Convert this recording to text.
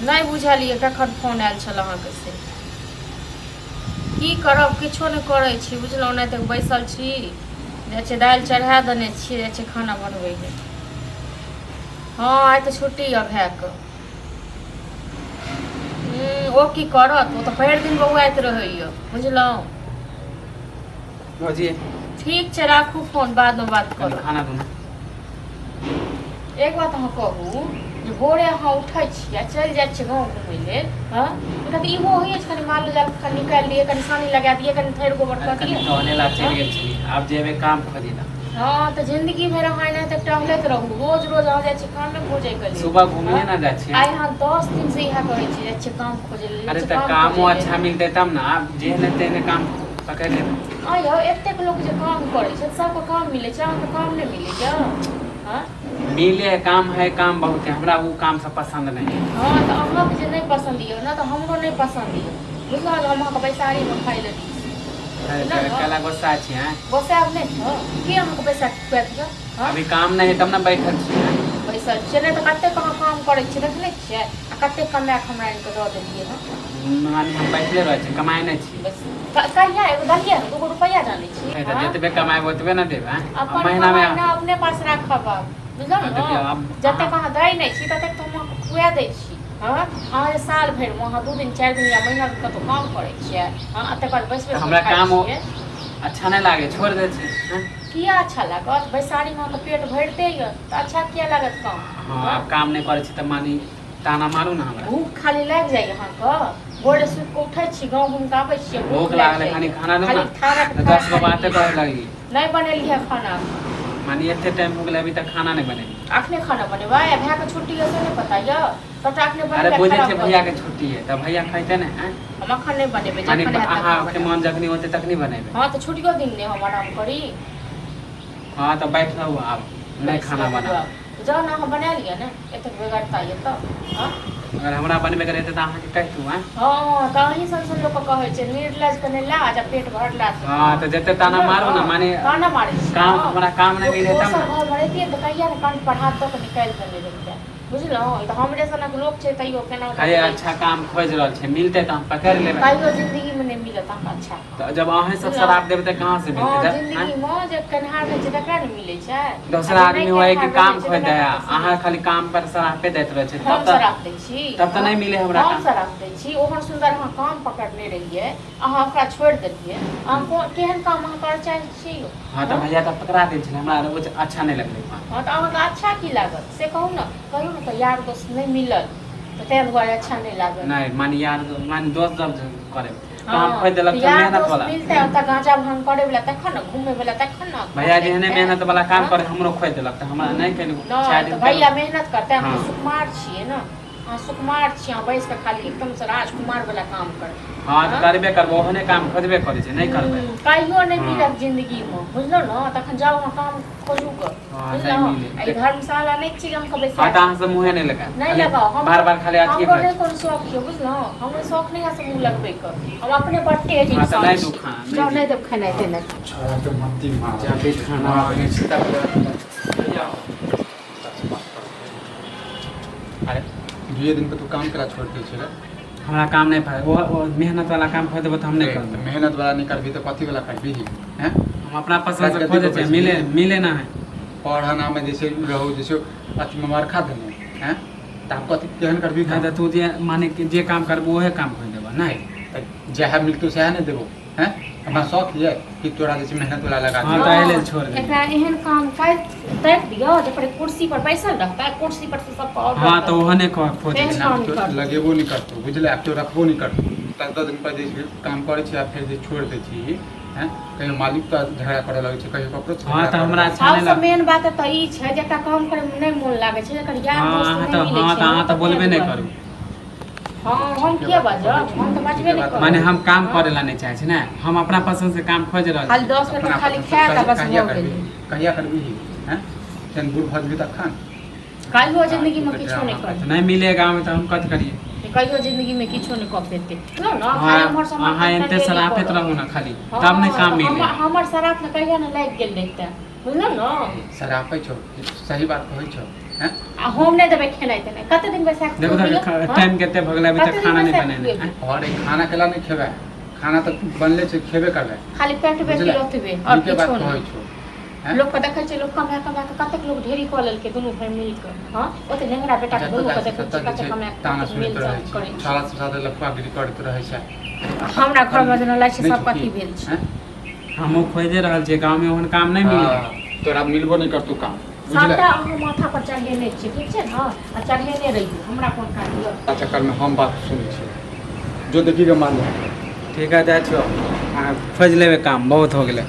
नहीं बुझलिए कखन फोन आयल छल अहाँके से की करब किछो नहि करै छी बुझलहुँ नहि तऽ बैसल छी जाइ छै दालि चढ़ा देने छियै जाइ छै खाना बनबै लए हाँ आइ तऽ छुट्टी यऽ भैके ओ की करत ओ तऽ भरि दिन बौआइत रहैए बुझलहुँ ठीक छै राखू फोन बादमे बात करू खाना दूना एक बात अहाँ कहू जे भोरे अहाँ उठै छियै चलि जाइ छियै गाँव घुमै लेल हाँ कनि इहो होइए छै कनि माल जाल कनि निकालि लिअ कनि सानी लगा दिए कनि थैर गोबर कऽ दिए चलि गेल छी आब जेबै काम खोजै लए हाँ तऽ जिंदगी भरि अहाँ एना तक टहलैत रहू रोज रोज अहाँ जाइ छी कामे खोजै के लिए सुबह घूमिए ना जाइ छी आइ अहाँ 10 दिन से इएह करै छी जाइ छी काम खोजै लेल अरे तऽ कामो अच्छा मिलतै तब ना जेहने तेहने काम पकड़ि लेबै आइयो एतेक लोक जे काम करै छै सबके काम मिलै छै अहाँके काम नहि मिलैया हाँ मिले है काम बहुत है हमरा वो काम सब पसंद नहीं है हाँ तऽ अहाँके जे नहीं पसंद यऽ ना तऽ हमरो नहीं पसंद यऽ बुझलहुँ हम अहाँके बैसारीमे खाइ लए दी कला गुस्सा छी हैं गोसाब नहीं छ के अहाँके पैसा खुआत यऽ अभी काम नहीं है तब ना बैठल छी बैसल छियै नहीं तऽ कतेक अहाँ काम करै छियै देखने छियै आ कतेक कमाए हमरा इनके दऽ देलियै हँ मानी हम बैठले रह छी कमाए नहीं छी कहिया एगो दलिया 2 रुपया जानै छी जतबे कमाए ओतबे ना देबै अपन महीना में महीना अपने पास राखब बुझलहुँ ने जतेक अहाँ दै नहि छी ततेक तऽ हम अहाँके खुआ दै छी हाँ अहाँ जे साल भरि में अहाँ 2 दिन 4 दिन या महीना कतौ काम करै छियै हाँ तकर बाद बैसबै हमरा काम अच्छा नहीं लागे छोड़ दे छी किया अच्छा लागत बैसारी में तो पेट भरते यऽ तऽ अच्छा किया लागत काम हाँ अब काम नहीं करै छी तऽ मानी ताना मारू ना हमरा भूख खाली लागि जाइ अहाँके भोरे सुति कऽ उठै छी गाँव घूम कऽ आबै छियै भूख लागले खाली खाना दो ना 10 गो बातें कहे लगी नहीं बनेलियै खाना मानी एते टाइम हो गेलै अभी तक खाना नहीं बने अखने खाना बनेबै भैया के छुट्टी है से नहीं पता यऽ सबटा अखने बने अरे बुझे छे भैया के छुट्टी है तब भैया खैते ने हम अखन नहीं बनेबै मानी अहाँ के मन जखनी होते तखनी बनेबै हां तो छुट्टियो दिन ने हम आराम करी हां तो बैठ रहू आप नहीं खाना बना जाओ ना हम बना लिया ना एतक बेगारता ये तो हां अगर हमरा बनबे करे त अहाँ के कहतू हैं हां त अहीं सब लोग कहे छै निर्लज कने लाज आ पेट भरला से हां तो जते ताना मारू ना माने ताना मारे काम हमरा काम नहीं मिले तब ना घर भरती त कहिया ने कान पढ़ा तक निकाल के ले जाइए बुझलहुँ तऽ हमरे सनक लोक छै तैयो केना अरे अच्छा काम खोज रहल छै मिलते त हम पकड़ लेबै कहियो जिंदगी में नहीं मिलत अहाँ अच्छा तो जब अहे सब शराब देबै त कहां से मिलते जिंदगी में जे कन्हार रहै छै तकरा ने मिलै छै दूसरा आदमी होय कि काम खोज दे अहाँ खाली काम पर शराब पे दैत रहै छै तब शराब दै छी तब त नहीं मिले हमरा हम शराब दै छी ओहन सुंदर अहाँ काम पकड़ने रहिए अहाँ ओकरा छोड़ देलिए अहाँ केहन काम अहाँ कर चाहै छी हां त भैया त पकड़ा दे छै हमरा रोज अच्छा नहीं लगलै हां त अहाँके अच्छा की लागत से कहू ना कहियो ना तो यार दोस्त नहीं मिलल तो तें दुआरे अच्छा नहीं लागल नहीं मानी यार मानी दोस्त जब करे काम खोज देलक त मेहनत वाला मिलते त गांजा भांग करे वाला तखन ना घूमे वाला तखन ना भैया जेहने मेहनत वाला काम करे हमरो खोज देलक त हमरा नहीं केलु भैया मेहनत करते हम सुकुमार छिए ना हाँ सुकुमार छियै बैस के खाली एकदम से राजकुमार वाला काम कर हाँ तो करबे करबो ओहने काम खोजबे करे छै नहीं करबे कहियो नहीं मिलत जिंदगी में बुझलो ना तखन जाओ वहां काम खोजू ग बुझलो ई धर्मशाला नहीं छी हम कबे हां त अहाँ से मुंह नहीं लगाओ हम बार-बार खाली अथी हमरो नहीं कोनो शौक छै बुझलो हमरो शौक नहीं है से मुंह लगबे क हम अपने बट्टे जी हां त नहीं दू खाना जाओ नहीं देब खाना देना छोरा के मत्ती मार जाबे खाना बने छै तब अरे 2 दिन पे तू काम करा छोड़ दे छै हमरा काम नहीं पाए वो मेहनत वाला काम खोज देबो त हम नहीं करब मेहनत वाला नहीं करबी तो कथी वाला करबी हैं हम अपना पसंद से खोजे छै मिले ना है पढ़ाना में जैसे रहो जैसे अथी में मार खा देने हैं त हम कथी केहन करबी त तू जे माने कि जे काम करबो ओहे काम खोज देबो नहीं जहाँ मिलतो सह नहीं देबो हैं हमरा शौक ये कि तोरा जैसे मेहनत वाला लगा हां त एले छोड़ दे एकरा एहन काम कर तक दियो जे पर कुर्सी पर बैसल रहता है कुर्सी पर से सब और हां तो ओहने खोज लगेबो नहीं करतो बुझले आप तो रखबो नहीं करतो तक 10 दिन पर जे काम करे छी आ फिर जे छोड़ दे छी हैं कहीं मालिक तो झगड़ा करे लगे छै कहीं ककरो हां त हमरा अच्छा नहीं सब मेन बात त ई छै जे का काम करे में नहीं मन लागे छै एकर यार दोस्त नहीं मिले छै हां त अहाँ त बोलबे नहीं करू हां हम किया बाजब हम त बाजबे नहीं करू माने हम काम करेला नहीं चाहे छी ना हम अपना पसंद से काम खोज रहल खाली 10 मिनट खाली खाए का बस हो गेल कहिया करबी हैं तन बुढ़ भजबी तखन कहियो जिंदगी में किछो नहीं कर नहीं मिलेगा में त हम कत करिए कहियो जिंदगी में किछो नहीं कर देते सुनो ना खाली हमर समाज हां एते शराफत रहू ना खाली तब नहीं काम मिले हमर शराब में कहिया ना लाग गेल रहता बुझलो ना शराफे छो सही बात कहै छो हैं आ हम नहीं देबे खेनाइ तेने कते दिन बैसा के देखो तो टाइम केते भगला अभी तक खाना नहीं बने हैं और एक खाना केला नहीं खेबे खाना तो बनले छै खेबे करले खाली पेट बेच के रहतबे और के बात किछो कहै नहीं छौ हैं लोग के देखै छै लोग कमा के कतेक लोग ढेरी कऽ लेल के दुनू भाई मिल के हां ओते नेंगरा बेटा के दुनू के देखै छै कते कमा के ताना कतेक मिल सुनैत रहै करे छै साला से साथे लफागिरी करैत रहै छै हमरा घर में जेना लाइ छै सब कथी भेल छै हमहु खोजे रहल छियै गांव में ओहन काम नहीं मिले तोरा मिलबो नहीं करतौ काम सबटा अहाँ माथा पर चढ़ेने छी ठीक छै ना आ चढ़ेने रहियो हमरा कोन काज य चक्कर में हम बात सुनै छी जो देखी के मान ठीक है जाय छियो खोज लेबे काम बहुत हो गेलै